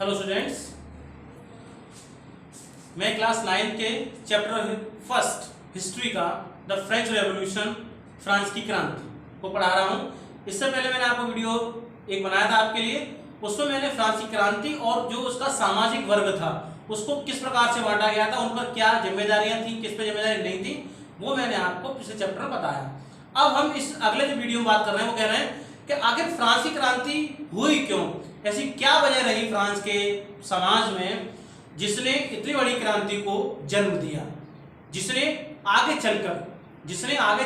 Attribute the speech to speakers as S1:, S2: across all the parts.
S1: Hello students, मैं class 9 के chapter first history का द फ्रेंच रेवोल्यूशन फ्रांस की क्रांति को पढ़ा रहा हूँ। इससे पहले मैंने आपको वीडियो एक बनाया था आपके लिए। उसमें मैंने फ्रांस की क्रांति और जो उसका सामाजिक वर्ग था उसको किस प्रकार से बांटा गया था, उन पर क्या जिम्मेदारियां थी, किस पर जिम्मेदारी नहीं थी, वो मैंने आपको पिछले चैप्टर में बताया। अब हम इस अगले जो वीडियो में बात कर रहे हैं वो कह रहे हैं कि आखिर फ्रांस की क्रांति हुई क्यों, ऐसी क्या वजह रही फ्रांस के समाज में जिसने इतनी बड़ी क्रांति को जन्म दिया, जिसने आगे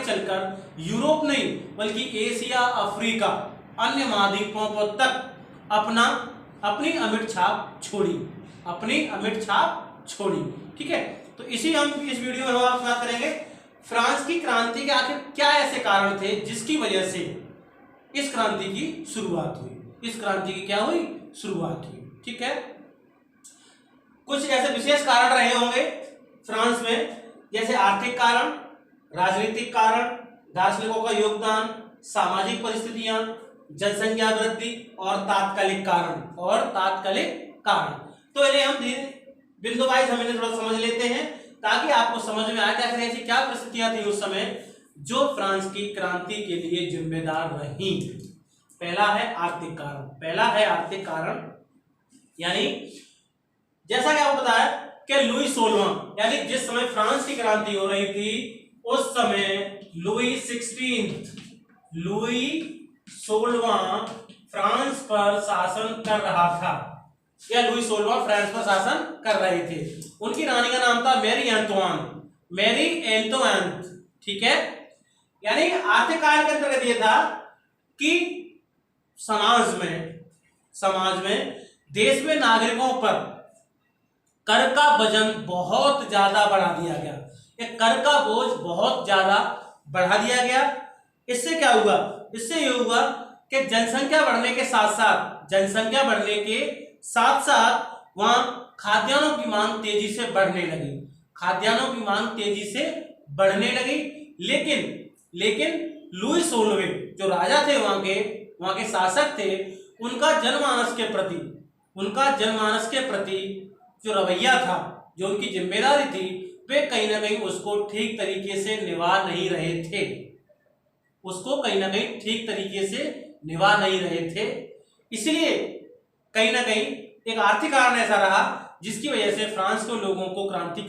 S1: चलकर यूरोप नहीं बल्कि एशिया, अफ्रीका, अन्य महाद्वीपों पर तक अपनी अमिट छाप छोड़ी। ठीक है, तो इसी हम इस वीडियो में हम बात करेंगे फ्रांस की क्रांति के आखिर क्या ऐसे कारण थे जिसकी वजह से इस क्रांति की शुरुआत हुई। ठीक है, कुछ ऐसे विशेष कारण रहे होंगे फ्रांस में, जैसे आर्थिक कारण, राजनीतिक कारण, दार्शनिकों का योगदान, सामाजिक परिस्थितियां, जनसंख्या वृद्धि और तात्कालिक कारण। तो इन्हें हम बिंदु वाइज हम इन्हें थोड़ा समझ लेते हैं ताकि आपको समझ में आए कि ऐसी क्या परिस्थितियां थी उस समय जो फ्रांस की क्रांति के लिए जिम्मेदार रही। पहला है आर्थिक कारण, यानी जैसा कि आपको बताया कि लुई 16वां, यानी जिस समय फ्रांस की क्रांति हो रही थी उस समय लुई 16वां फ्रांस पर शासन कर रहा था, या लुई 16वां फ्रांस पर शासन कर रहे थे। उनकी रानी का नाम था मैरी एंटोइने। ठीक है, यानी आर्थिक कारण के अंतर्गत यह था कि समाज में देश में नागरिकों पर कर का वजन बहुत ज्यादा बढ़ा दिया गया, एक कर का बोझ बहुत ज्यादा बढ़ा दिया गया। इससे क्या हुआ? इससे ये हुआ कि जनसंख्या बढ़ने के साथ साथ वहां खाद्यान्नों की मांग तेजी से बढ़ने लगी। लेकिन लुई 16वें जो राजा थे, वहां के शासक थे, उनका जनमानस के प्रति जो रवैया था, जो उनकी जिम्मेदारी थी, वे कहीं ना कहीं उसको ठीक तरीके से निभा नहीं रहे थे। इसलिए कहीं ना कहीं एक आर्थिक कारण ऐसा रहा जिसकी वजह से फ्रांस के लोगों को क्रांति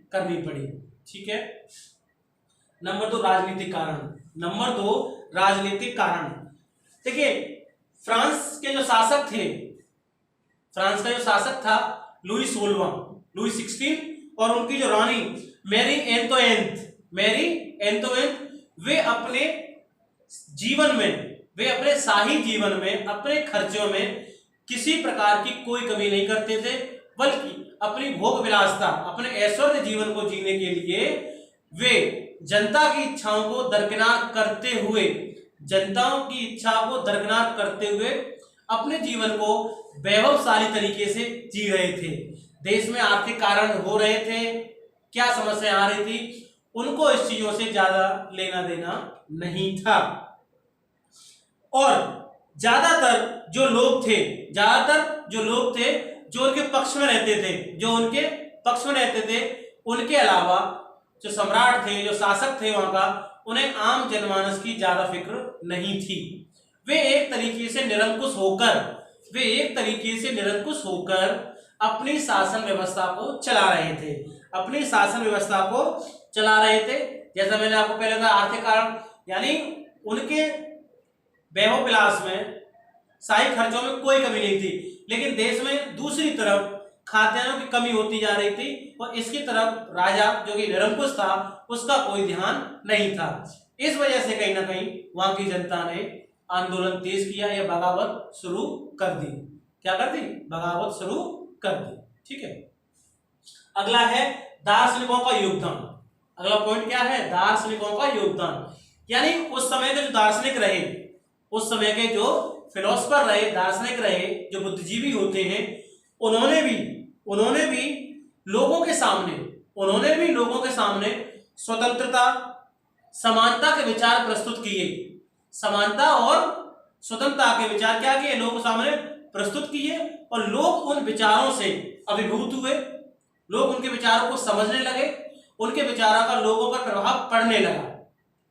S1: करनी पड़ी। ठीक है, नंबर 2 राजनीतिक कारण। देखिए, फ्रांस का जो शासक था लुई 16 और उनकी जो रानी मैरी एंटोइने, वे अपने शाही जीवन में अपने खर्चों में किसी प्रकार की कोई कमी नहीं करते थे, बल्कि अपनी भोग विलासता, अपने ऐश्वर्य जीवन को जीने के लिए वे जनता की इच्छाओं को दरकिनार करते हुए अपने जीवन को वैभवशाली तरीके से जी रहे थे। देश में आर्थिक कारण हो रहे थे, क्या समस्या आ रही थी, उनको इस चीजों से ज्यादा लेना देना नहीं था। और ज्यादातर जो लोग थे जो उनके पक्ष में रहते थे, उनके अलावा जो सम्राट थे, जो शासक थे वहां का, उन्हें आम जनमानस की ज्यादा फिक्र नहीं थी। वे एक तरीके से निरंकुश होकर अपनी शासन व्यवस्था को चला रहे थे। जैसा मैंने आपको पहले कहा, आर्थिक कारण यानी उनके वैभव विलास में, शाही खर्चों में कोई कमी नहीं थी, लेकिन देश में दूसरी तरफ खाद्यान्नों की कमी होती जा रही थी और इसकी तरफ राजा जो कि निरंकुश था उसका कोई ध्यान नहीं था। इस वजह से कहीं ना कहीं वहां की जनता ने आंदोलन तेज किया या बगावत शुरू कर दी। ठीक है, अगला है दार्शनिकों का योगदान। अगला पॉइंट क्या है? दार्शनिकों का योगदान, यानी उस समय के जो दार्शनिक रहे, उस समय के जो फिलोसफर रहे, दार्शनिक रहे, जो बुद्धिजीवी होते हैं, उन्होंने भी लोगों के सामने स्वतंत्रता, समानता के विचार प्रस्तुत किए। समानता और स्वतंत्रता के विचार क्या किए, लोगों के सामने प्रस्तुत किए और लोग उन विचारों से अभिभूत हुए, लोग उनके विचारों को समझने लगे, उनके विचारों का लोगों पर प्रभाव पड़ने लगा,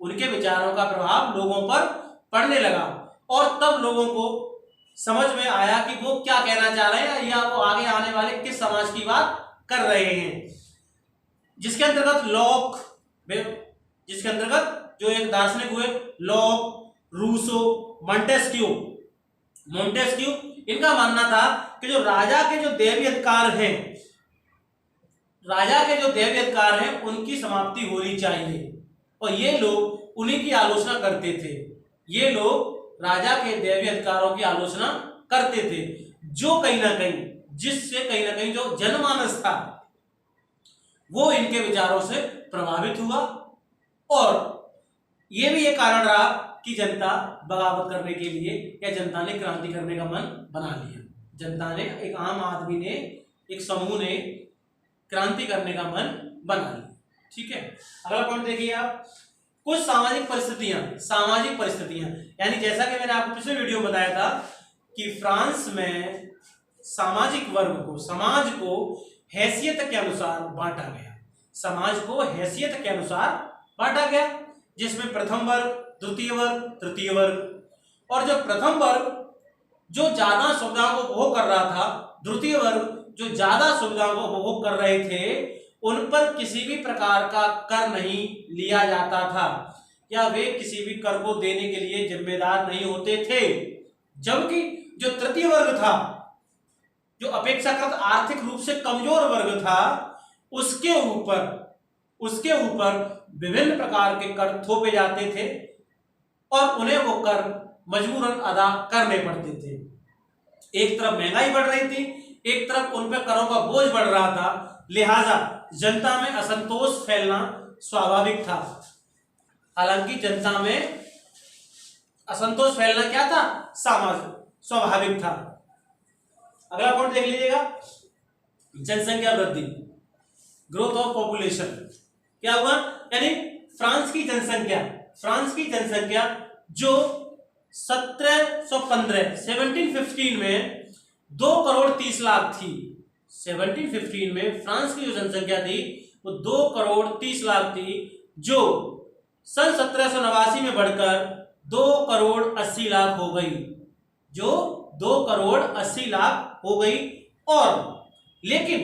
S1: उनके विचारों का प्रभाव लोगों पर पड़ने लगा और तब लोगों को समझ में आया कि वो क्या कहना चाह रहे हैं या वो आगे आने वाले किस समाज की बात कर रहे हैं। जिसके अंतर्गत लॉक, जिसके अंतर्गत जो एक दार्शनिक हुए लॉक, रूसो, मोंटेस्क्यू, इनका मानना था कि जो राजा के जो दैवीय अधिकार हैं, राजा के जो दैवीय अधिकार हैं उनकी समाप्ति होनी चाहिए और ये लोग उन्हीं की आलोचना करते थे। ये लोग राजा के दैवीय अधिकारों की आलोचना करते थे, जो कहीं ना कहीं, जिससे कहीं ना कहीं जो जनमानस था वो इनके विचारों से प्रभावित हुआ और ये भी एक कारण रहा कि जनता बगावत करने के लिए या जनता ने क्रांति करने का मन बना लिया। जनता ने, एक आम आदमी ने, एक समूह ने क्रांति करने का मन बना लिया। ठीक है, अगला पॉइंट देखिए आप, कुछ सामाजिक परिस्थितियां यानी जैसा कि मैंने आपको पिछले वीडियो में बताया था कि फ्रांस में सामाजिक वर्ग को, समाज को हैसियत के अनुसार बांटा गया, समाज को हैसियत के अनुसार बांटा गया, जिसमें प्रथम वर्ग, द्वितीय वर्ग, तृतीय वर्ग। और जो प्रथम वर्ग जो ज्यादा सुविधाओं को उपभोग कर रहा था, द्वितीय वर्ग जो ज्यादा सुविधाओं को उपभोग कर रहे थे, उन पर किसी भी प्रकार का कर नहीं लिया जाता था या वे किसी भी कर को देने के लिए जिम्मेदार नहीं होते थे। जबकि जो तृतीय वर्ग था, जो अपेक्षाकृत आर्थिक रूप से कमजोर वर्ग था, उसके ऊपर विभिन्न प्रकार के कर थोपे जाते थे और उन्हें वो कर मजबूरन अदा करने पड़ते थे। एक तरफ महंगाई बढ़ रही थी, एक तरफ उन पर करों का बोझ बढ़ रहा था, लिहाजा जनता में असंतोष फैलना स्वाभाविक था। हालांकि जनता में असंतोष फैलना क्या था, स्वाभाविक था। अगला पॉइंट देख लीजिएगा, जनसंख्या वृद्धि, ग्रोथ ऑफ पॉपुलेशन। क्या हुआ, यानी फ्रांस की जनसंख्या जो 1715 में 2 करोड़ 30 लाख थी। 1715 में फ्रांस की जो जनसंख्या थी वो 2 करोड़ 30 लाख थी, जो सन 1789 में बढ़कर 2 करोड़ 80 लाख हो गई, जो 2 करोड़ 80 लाख हो गई। और लेकिन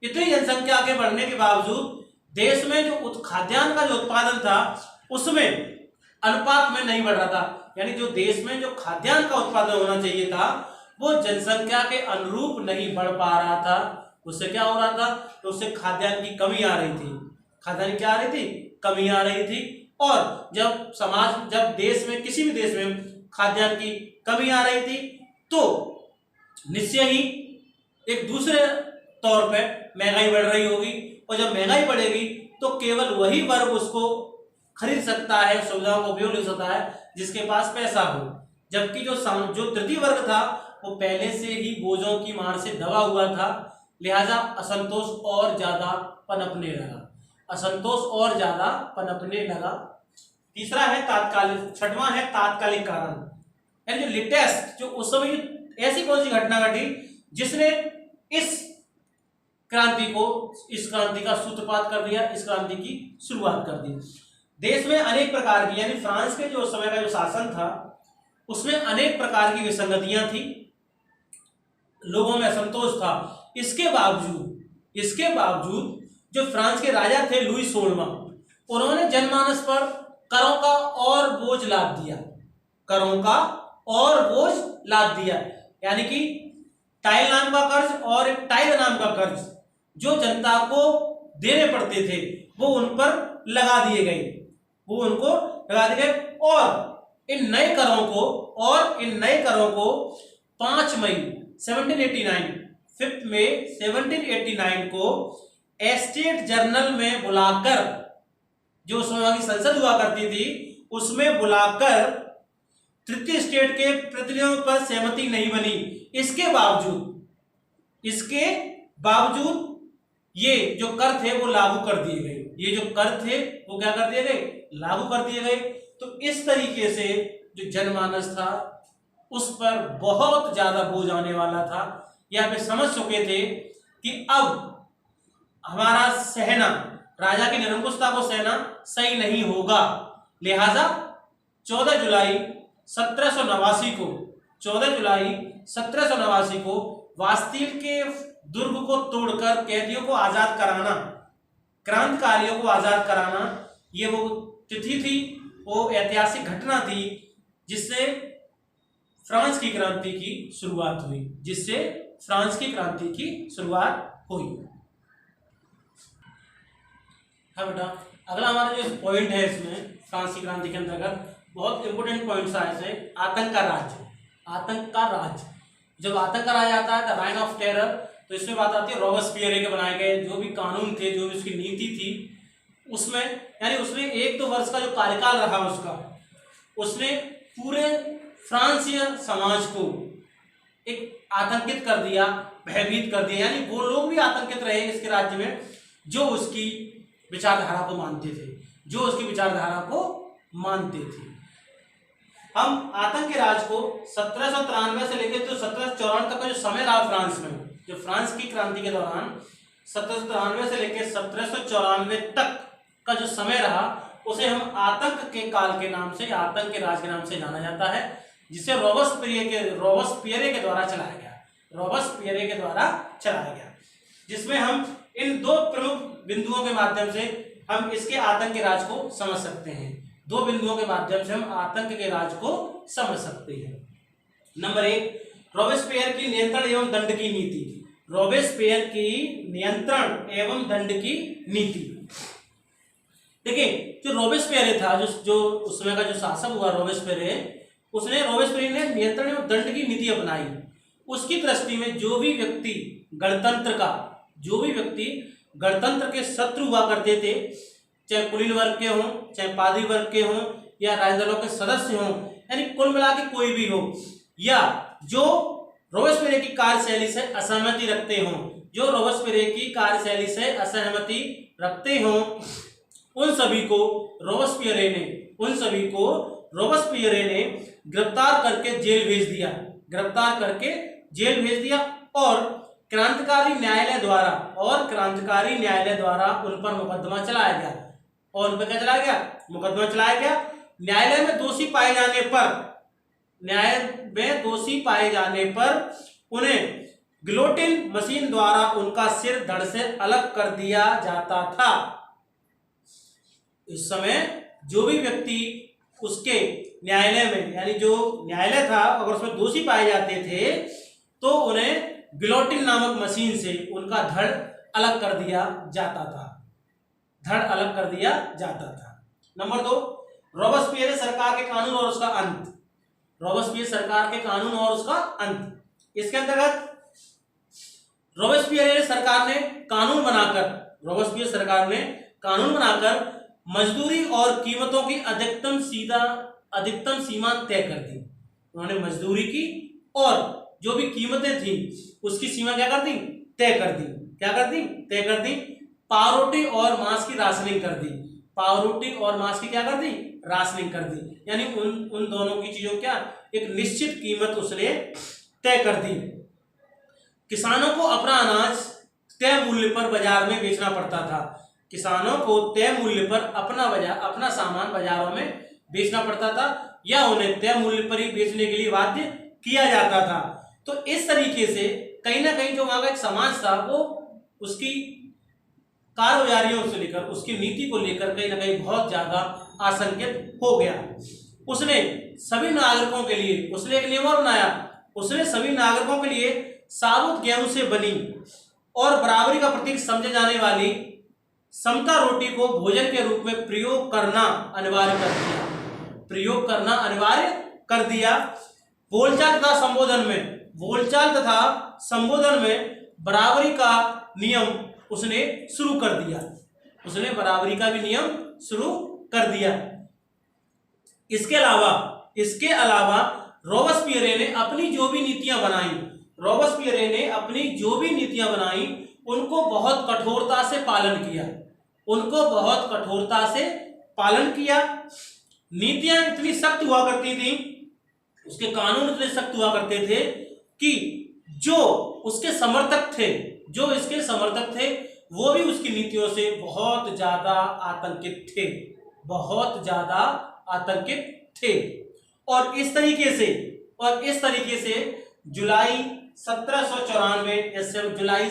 S1: इतनी जनसंख्या के बढ़ने के बावजूद देश में जो खाद्यान्न का जो उत्पादन था उसमें अनुपात में नहीं बढ़ रहा था, यानी जो देश में जो खाद्यान्न का उत्पादन होना चाहिए था वो जनसंख्या के अनुरूप नहीं बढ़ पा रहा था। उससे क्या हो रहा था, तो उससे खाद्यान्न की कमी आ रही थी। खाद्यान्न क्या आ रही थी, कमी आ रही थी। और जब देश में, किसी भी देश में खाद्यान्न की कमी आ रही थी तो निश्चय ही एक दूसरे तौर पे महंगाई बढ़ रही होगी, और जब महंगाई बढ़ेगी तो केवल वही वर्ग उसको खरीद सकता है, सुविधाओं का उपयोग ले सकता है जिसके पास पैसा हो। जबकि जो तृतीय वर्ग था वो पहले से ही बोझों की मार से दबा हुआ था, लिहाजा असंतोष और ज्यादा पनपने लगा। तीसरा है तात्कालिक, छठवां है तात्कालिक कारण, यानी जो लेटेस्ट, जो उस समय ऐसी कौन सी घटना घटी जिसने इस क्रांति का सूत्रपात कर दिया, इस क्रांति की शुरुआत कर दी। देश में अनेक प्रकार की, यानी फ्रांस के जो समय का जो शासन था उसमें अनेक प्रकार की विसंगतियां थी, लोगों में असंतोष था। इसके बावजूद जो फ्रांस के राजा थे लुई 16वां, उन्होंने जनमानस पर करों का और बोझ लाद दिया, यानी कि टाइल नाम का कर्ज और एक टाइल नाम का कर्ज जो जनता को देने पड़ते थे वो उन पर लगा दिए गए, और इन नए करों को 5 मई 1789 को एस्टेट जर्नल में बुलाकर, जो उस समय की संसद हुआ करती थी उसमें बुलाकर तृतीय स्टेट के प्रतिनिधियों पर सहमति नहीं बनी। इसके बावजूद ये जो कर थे वो लागू कर दिए गए, लागू कर दिए गए। तो इस तरीके से जो जनमानस था उस पर बहुत ज्यादा बोझ आने वाला था। यह वे समझ चुके थे कि अब हमारा सहना, राजा की निरंकुशता को सहना सही नहीं होगा। लिहाजा 14 जुलाई 1789 को 14 जुलाई 1789 को वास्तिल के दुर्ग को तोड़कर कैदियों को आजाद कराना, क्रांतिकारियों को आजाद कराना, ये वो तिथि थी, वो ऐतिहासिक घटना थी जिससे फ्रांस की क्रांति की शुरुआत हुई, जिससे फ्रांस की क्रांति की शुरुआत हुई। हाँ बेटा, अगला हमारा जो पॉइंट है इसमें फ्रांस की क्रांति के अंतर्गत बहुत इंपोर्टेंट पॉइंट्स आए थे। आतंक का राज्य, आतंक का राज्य। जब आतंक का राज आता है द राइन ऑफ टेरर, तो इसमें बात आती है रॉबेस्पियर के बनाए गए जो भी कानून थे, जो भी उसकी नीति थी, उसमें यानी उसने 1-2 वर्ष का जो कार्यकाल रहा उसका, उसने पूरे फ्रांसीय समाज को एक आतंकित कर दिया, भयभीत कर दिया। यानी वो लोग भी आतंकित रहे इसके राज्य में जो उसकी विचारधारा को मानते थे, जो उसकी विचारधारा को मानते थे। हम आतंक के राज को 1793 से लेकर तो 1754 तक का जो समय रहा फ्रांस में, जो फ्रांस की क्रांति के दौरान 1793 से लेकर 1794 तक का जो समय रहा, उसे हम आतंक के काल के नाम से, आतंक के राज के नाम से जाना जाता है, जिसे रॉबेस्पियर के द्वारा चलाया गया, रॉबेस्पियर के द्वारा चलाया गया, जिसमें हम इन 2 प्रमुख बिंदुओं के माध्यम से हम इसके आतंक के राज को समझ सकते हैं। 2 बिंदुओं के माध्यम से हम आतंक के राज को समझ सकते हैं। नंबर 1, रॉबेस्पियर की नियंत्रण एवं दंड की नीति। रॉबेस्पियर की नियंत्रण एवं दंड की नीति। देखिए, जो रॉबेस्पियर था, जो उस समय का जो शासक हुआ रॉबेस्पियर, रॉबेस्पियर ने नियंत्रण एवं दंड की नीति अपनाई। उसकी दृष्टि में जो भी व्यक्ति गणतंत्र के शत्रु हुआ करते थे, चाहे कुलीन वर्ग के हों, चाहे पादरी वर्ग के हों, या राजदलों के सदस्य हों, यानी कुल मिला के कोई भी हो, या जो रॉबेस्पियर की कार्यशैली से असहमति रखते हों, उन सभी को रॉबेस्पियर ने गिरफ्तार करके जेल भेज दिया और क्रांतिकारी न्यायालय द्वारा उन पर मुकदमा चलाया गया। और उन पर क्या चलाया गया? मुकदमा चलाया गया। न्यायालय में दोषी पाए जाने पर उन्हें गिलोटिन मशीन द्वारा उनका सिर धड़ से अलग कर दिया जाता था। इस समय जो भी व्यक्ति उसके न्यायालय में, यानी जो न्यायालय था, अगर उसमें दोषी पाए जाते थे तो उन्हें गिलोटिन नामक मशीन से उनका धड़ अलग कर दिया जाता था। नंबर 2, रॉबेस्पियर सरकार के कानून और उसका अंत। इसके अंतर्गत रॉबेस्पियर सरकार ने कानून बनाकर मजदूरी और कीमतों की अधिकतम सीमा तय कर दी। उन्होंने मजदूरी की और जो भी कीमतें थी उसकी सीमा तय कर दी। पावरोटी और मांस की राशनिंग कर दी। यानी उन दोनों की चीजों एक निश्चित कीमत उसने तय कर दी। किसानों को अपना अनाज तय मूल्य पर बाजार में बेचना पड़ता था। किसानों को तय मूल्य पर अपना सामान बाजारों में बेचना पड़ता था, या उन्हें तय मूल्य पर ही बेचने के लिए बाध्य किया जाता था। तो इस तरीके से कहीं ना कहीं जो वहां का एक समाज था, वो उसकी कारगुजारियों से लेकर, उसकी नीति को लेकर कहीं ना कहीं बहुत ज्यादा आशंकित हो गया। उसने सभी नागरिकों के लिए एक नियम बनाया। उसने सभी नागरिकों के लिए साबुत गेहूं से बनी और बराबरी का प्रतीक समझे जाने वाली समता रोटी को भोजन के रूप में प्रयोग करना अनिवार्य कर दिया। बोलचाल तथा संबोधन में बराबरी का नियम उसने शुरू कर दिया। बराबरी का भी नियम शुरू कर दिया। इसके अलावा रॉबेस्पियर ने अपनी जो भी नीतियां बनाई उनको बहुत कठोरता से पालन किया। नीतियां इतनी सख्त हुआ करती थी उसके कानून इतने सख्त हुआ करते थे कि जो उसके समर्थक थे, जो इसके समर्थक थे, वो भी उसकी नीतियों से बहुत ज्यादा आतंकित थे, बहुत ज्यादा आतंकित थे। और इस तरीके से जुलाई 1794 जुलाई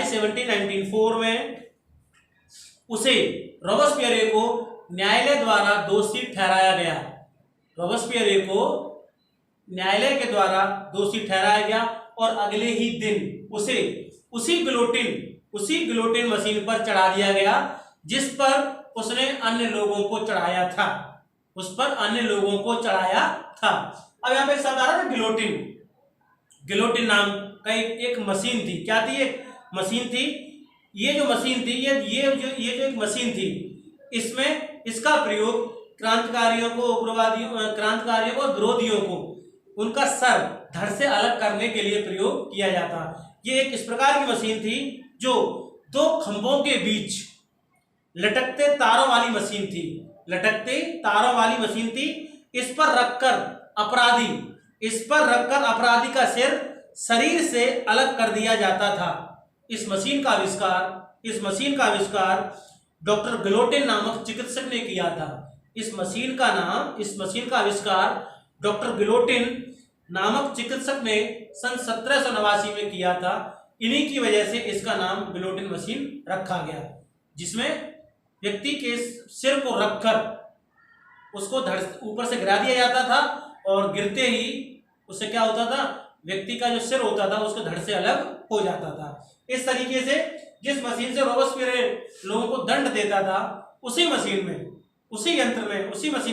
S1: 1794 में उसे रोबेस्पियर को न्यायालय द्वारा दोषी ठहराया गया। रोबेस्पियर को न्यायालय के द्वारा दोषी ठहराया गया और अगले ही दिन उसे उसी गिलोटिन मशीन पर चढ़ा दिया गया जिस पर उसने अन्य लोगों को चढ़ाया था, उस पर अन्य लोगों को चढ़ाया था। अब यहाँ पे एक शब्द आ रहा है गिलोटिन, गिलोटिन नाम का एक मशीन थी। क्या थी? एक मशीन थी। ये जो मशीन थी, ये जो एक मशीन थी, इसमें इसका प्रयोग क्रांतिकारियों को, उग्रवादियों, क्रांतिकारियों को, विरोधियों को उनका सर धड़ से अलग करने के लिए प्रयोग किया जाता। ये एक इस प्रकार की मशीन थी जो दो खंभों के बीच लटकते तारों वाली मशीन थी, लटकते तारों वाली मशीन थी। इस पर रखकर अपराधी का सिर शरीर से अलग कर दिया जाता था। इस मशीन का आविष्कार डॉक्टर गिलोटिन नामक चिकित्सक ने किया था। इस मशीन का आविष्कार डॉक्टर गिलोटिन नामक चिकित्सक ने सन 1789 में किया था। इन्हीं की वजह से इसका नाम गिलोटिन मशीन रखा गया, जिसमें व्यक्ति के सिर को रखकर उसको धड़ ऊपर से गिरा दिया जाता था और गिरते ही उससे क्या होता था, व्यक्ति का जो सिर होता था उसके धड़ से अलग हो जाता था। इस तरीके से जिस मशीन से रोबेस्पियर लोगों को दंड देता था, उसी मशीन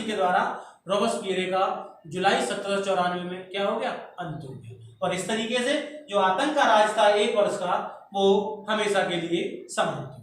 S1: के द्वारा रोबेस्पियर का जुलाई 1794 में क्या हो गया, अंत हो गया। और इस तरीके से जो आतंक का राज था 1 वर्ष का, वो हमेशा के लिए समाप्त हो गया।